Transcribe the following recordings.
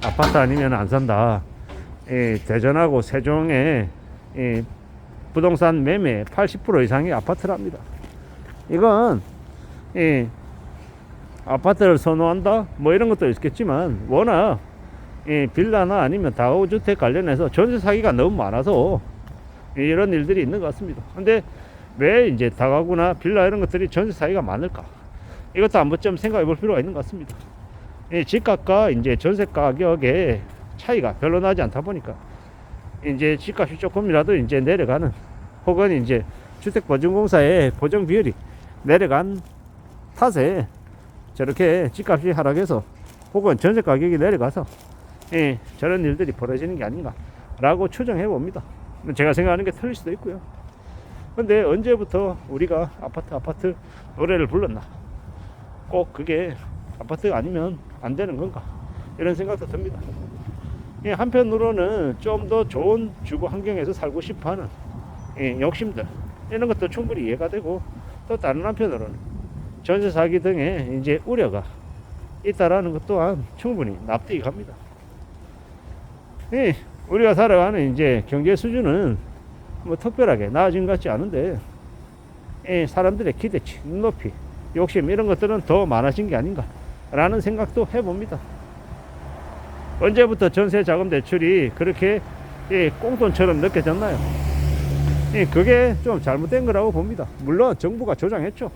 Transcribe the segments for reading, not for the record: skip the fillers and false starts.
아파트 아니면 안 산다. 대전하고 세종에 부동산 매매 80% 이상이 아파트랍니다. 이건 아파트를 선호한다 뭐 이런 것도 있겠지만 워낙 빌라나 아니면 다가구주택 관련해서 전세 사기가 너무 많아서 이런 일들이 있는 것 같습니다. 근데 왜 이제 다가구나 빌라 이런 것들이 전세 사기가 많을까? 이것도 한 번쯤 생각해 볼 필요가 있는 것 같습니다. 집값과 이제 전세 가격의 차이가 별로 나지 않다 보니까 이제 집값이 조금이라도 이제 내려가는, 혹은 이제 주택보증공사의 보정 비율이 내려간 탓에 저렇게 집값이 하락해서 혹은 전세 가격이 내려가서 저런 일들이 벌어지는 게 아닌가 라고 추정해 봅니다. 제가 생각하는 게 틀릴 수도 있고요. 근데 언제부터 우리가 아파트 노래를 불렀나? 꼭 그게 아파트가 아니면 안 되는 건가? 이런 생각도 듭니다. 한편으로는 좀 더 좋은 주거 환경에서 살고 싶어 하는 욕심들, 이런 것도 충분히 이해가 되고, 또 다른 한편으로는 전세 사기 등의 이제 우려가 있다라는 것 또한 충분히 납득이 갑니다. 우리가 살아가는 이제 경제 수준은 뭐 특별하게 나아진 것 같지 않은데, 사람들의 기대치, 눈높이, 욕심 이런 것들은 더 많아진 게 아닌가라는 생각도 해봅니다. 언제부터 전세 자금 대출이 그렇게 꽁돈처럼 느껴졌나요? 그게 좀 잘못된 거라고 봅니다. 물론 정부가 조장했죠.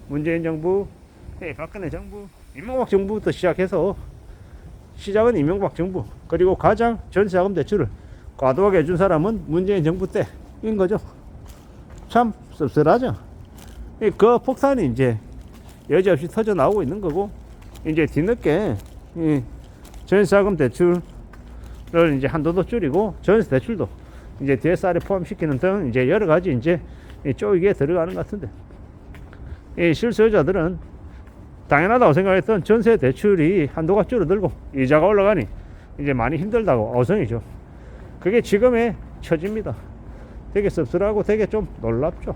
문재인 정부, 박근혜 정부, 이명박 정부부터 시작해서, 시작은 이명박 정부, 그리고 가장 전세 자금 대출을 과도하게 해준 사람은 문재인 정부 때인 거죠. 참 씁쓸하죠. 그 폭탄이 이제 여지없이 터져 나오고 있는 거고, 이제 뒤늦게 전세자금 대출을 이제 한도도 줄이고 전세 대출도 이제 DSR에 포함시키는 등 이제 여러 가지 이제 쪼이기에 들어가는 것 같은데, 이 실수요자들은 당연하다고 생각했던 전세 대출이 한도가 줄어들고 이자가 올라가니 이제 많이 힘들다고 어성이죠. 그게 지금의 처지입니다. 되게 씁쓸하고 되게 좀 놀랍죠.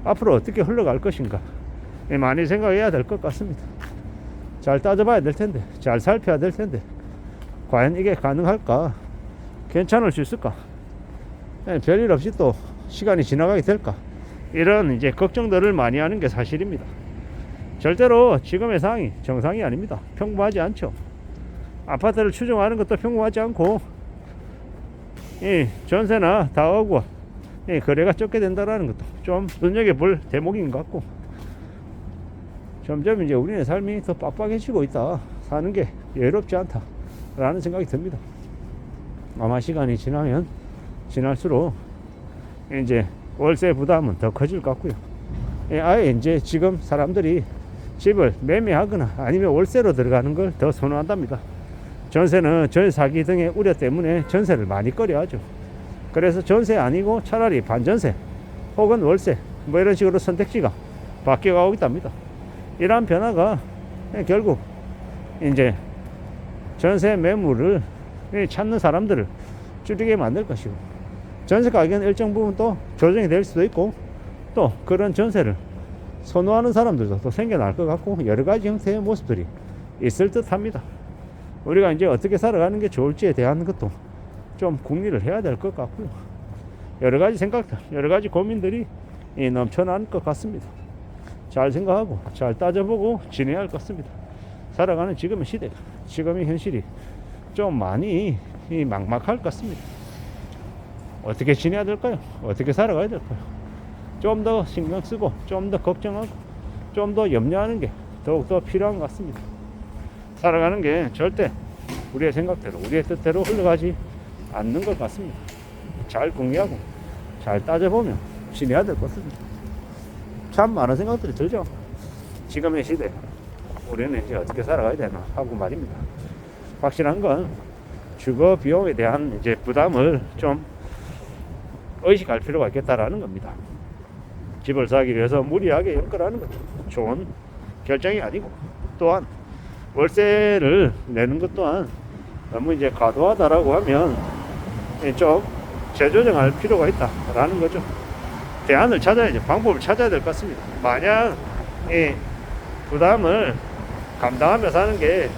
앞으로 어떻게 흘러갈 것인가 많이 생각해야 될 것 같습니다. 잘 따져봐야 될 텐데, 잘 살펴야 될 텐데, 과연 이게 가능할까? 괜찮을 수 있을까? 별일 없이 또 시간이 지나가게 될까? 이런 이제 걱정들을 많이 하는 게 사실입니다. 절대로 지금의 상황이 정상이 아닙니다. 평범하지 않죠. 아파트를 추정하는 것도 평범하지 않고, 전세나 다가구와 거래가 적게 된다는 것도 좀 눈여겨볼 대목인 것 같고, 점점 이제 우리의 삶이 더 빡빡해지고 있다. 사는 게 여유롭지 않다 라는 생각이 듭니다. 아마 시간이 지나면 지날수록 이제 월세 부담은 더 커질 것 같고요. 아예 이제 지금 사람들이 집을 매매하거나 아니면 월세로 들어가는 걸 더 선호한답니다. 전세는 전세 사기 등의 우려 때문에 전세를 많이 꺼려하죠. 그래서 전세 아니고 차라리 반전세 혹은 월세 뭐 이런 식으로 선택지가 바뀌어가고 있답니다. 이러한 변화가 결국 이제 전세 매물을 찾는 사람들을 줄이게 만들 것이고, 전세 가격은 일정 부분 또 조정이 될 수도 있고, 또 그런 전세를 선호하는 사람들도 또 생겨날 것 같고, 여러 가지 형태의 모습들이 있을 듯 합니다. 우리가 이제 어떻게 살아가는 게 좋을지에 대한 것도 좀 궁리를 해야 될 것 같고요. 여러 가지 생각들, 여러 가지 고민들이 넘쳐난 것 같습니다. 잘 생각하고 잘 따져보고 지내야 할 것 같습니다. 살아가는 지금의 시대, 지금의 현실이 좀 많이 막막할 것 같습니다. 어떻게 지내야 될까요? 어떻게 살아가야 될까요? 좀 더 신경 쓰고 좀 더 걱정하고 좀 더 염려하는 게 더욱더 필요한 것 같습니다. 살아가는 게 절대 우리의 생각대로 우리의 뜻대로 흘러가지 않는 것 같습니다. 잘 궁리하고 잘 따져보면 지내야 될 것 같습니다. 참 많은 생각들이 들죠. 지금의 시대 우리는 이제 어떻게 살아가야 되나 하고 말입니다. 확실한 건 주거 비용에 대한 이제 부담을 좀 의식할 필요가 있겠다라는 겁니다. 집을 사기 위해서 무리하게 연끌하는 것도 좋은 결정이 아니고, 또한 월세를 내는 것 또한 너무 이제 과도하다라고 하면 좀 재조정할 필요가 있다라는 거죠. 대안을 찾아야죠. 방법을 찾아야 될 것 같습니다. 만약 이 부담을 감당하며 사는 게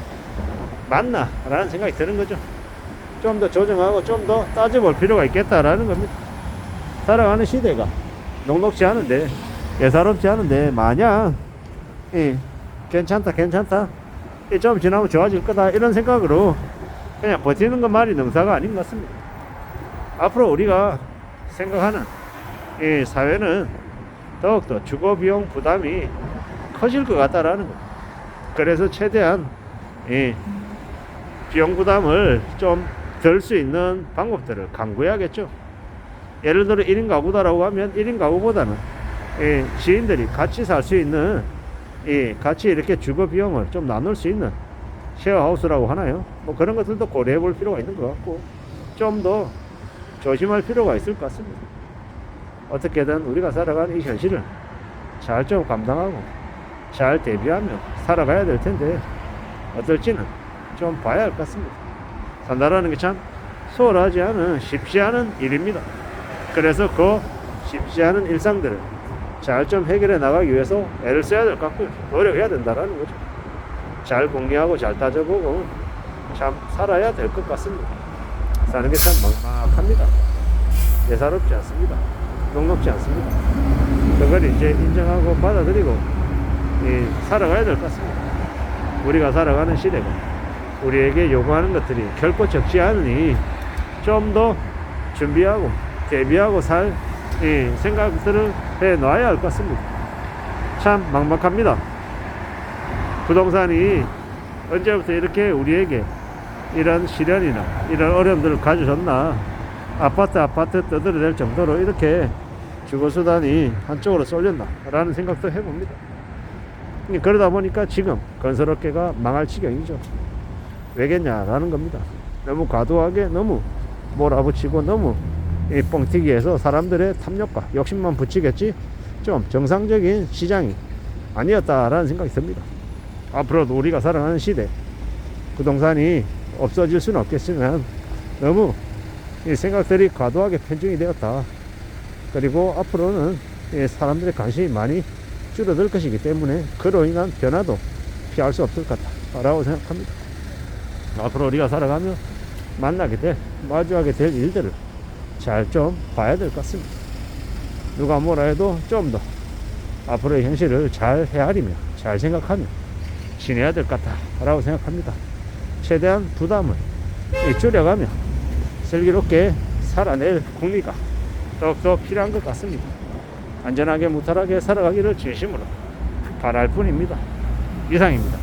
맞나? 라는 생각이 드는 거죠. 좀 더 조정하고 좀 더 따져볼 필요가 있겠다라는 겁니다. 살아가는 시대가 녹록지 않은데, 예사롭지 않은데, 마냥 괜찮다 좀 지나면 좋아질 거다 이런 생각으로 그냥 버티는 것만이 능사가 아닌 것 같습니다. 앞으로 우리가 생각하는 이 사회는 더욱더 주거비용 부담이 커질 것 같다라는 거. 그래서 최대한 이 비용 부담을 좀 덜 수 있는 방법들을 강구해야겠죠. 예를 들어 1인 가구다라고 하면 1인 가구보다는 지인들이 같이 살 수 있는 같이 이렇게 주거 비용을 좀 나눌 수 있는 쉐어하우스라고 하나요? 뭐 그런 것들도 고려해 볼 필요가 있는 것 같고, 좀 더 조심할 필요가 있을 것 같습니다. 어떻게든 우리가 살아가는 이 현실을 잘 좀 감당하고 잘 대비하며 살아가야 될 텐데, 어떨지는 좀 봐야 할 것 같습니다. 산다라는 게 참 수월하지 않은 쉽지 않은 일입니다. 그래서 그 쉽지 않은 일상들을 잘 좀 해결해 나가기 위해서 애를 써야 될 것 같고요. 노력해야 된다라는 거죠. 잘 궁리하고 잘 따져보고 참 살아야 될 것 같습니다. 사는 게 참 막막합니다. 예사롭지 않습니다. 녹록지 않습니다. 그걸 이제 인정하고 받아들이고 살아가야 될 것 같습니다. 우리가 살아가는 시대가 우리에게 요구하는 것들이 결코 적지 않으니 좀 더 준비하고 대비하고 살 생각들을 해 놔야 할 것 같습니다. 참 막막합니다. 부동산이 언제부터 이렇게 우리에게 이런 시련이나 이런 어려움들을 가져줬나. 아파트 떠들어댈 정도로 이렇게 주거수단이 한쪽으로 쏠렸나 라는 생각도 해봅니다. 그러다 보니까 지금 건설업계가 망할 지경이죠. 왜겠냐라는 겁니다. 너무 과도하게 너무 몰아붙이고 너무 뻥튀기해서 사람들의 탐욕과 욕심만 붙이겠지 좀 정상적인 시장이 아니었다라는 생각이 듭니다. 앞으로도 우리가 살아가는 시대 부동산이 없어질 수는 없겠지만 너무 이 생각들이 과도하게 편중이 되었다. 그리고 앞으로는 사람들의 관심이 많이 줄어들 것이기 때문에 그로 인한 변화도 피할 수 없을 것 같다라고 생각합니다. 앞으로 우리가 살아가며 만나게 될, 마주하게 될 일들을 잘 좀 봐야 될 것 같습니다. 누가 뭐라 해도 좀 더 앞으로의 현실을 잘 헤아리며 잘 생각하며 지내야 될 것 같다라고 생각합니다. 최대한 부담을 줄여가며 슬기롭게 살아낼 국리가 더욱더 필요한 것 같습니다. 안전하게 무탈하게 살아가기를 진심으로 바랄 뿐입니다. 이상입니다.